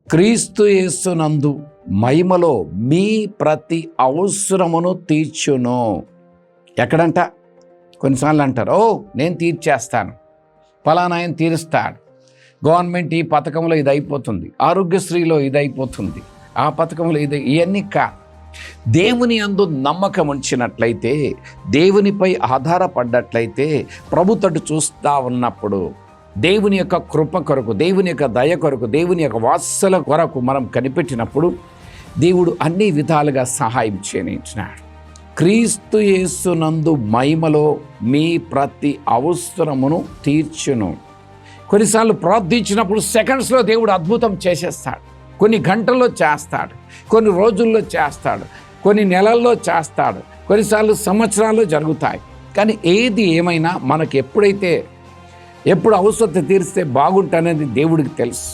క్రీస్తు యేసునందు మహిమలో మీ ప్రతి అవసరమును తీర్చును. ఎక్కడంట? కొన్నిసార్లు అంటారు, నేను తీర్చేస్తాను, ఫలానా ఆయన తీరుస్తాడు, గవర్నమెంట్ ఈ పథకంలో ఇది అయిపోతుంది, ఆరోగ్యశ్రీలో ఇది అయిపోతుంది, ఆ పథకంలో ఇది. ఇవన్నీ దేవుని యందు నమ్మకం ఉంచినట్లయితే, దేవునిపై ఆధారపడ్డట్లయితే, ప్రభు తట్టు చూస్తూ ఉన్నప్పుడు దేవుని యొక్క కృప కొరకు, దేవుని యొక్క దయ కొరకు, దేవుని యొక్క వాత్సల కొరకు మనం కనిపెట్టినప్పుడు దేవుడు అన్ని విధాలుగా సహాయం చేయనిచ్చినాడు. క్రీస్తు యేసునందు మహిమలో మీ ప్రతి అవసరమును తీర్చును. కొన్నిసార్లు ప్రార్థించినప్పుడు సెకండ్స్లో దేవుడు అద్భుతం చేసేస్తాడు, కొన్ని గంటల్లో చేస్తాడు, కొన్ని రోజుల్లో చేస్తాడు, కొన్ని నెలల్లో చేస్తాడు, కొన్నిసార్లు సంవత్సరాల్లో జరుగుతాయి. కానీ ఏది ఏమైనా మనకు ఎప్పుడు అవసరత తీరిస్తే బాగుంటుందనేది దేవుడికి తెలుసు.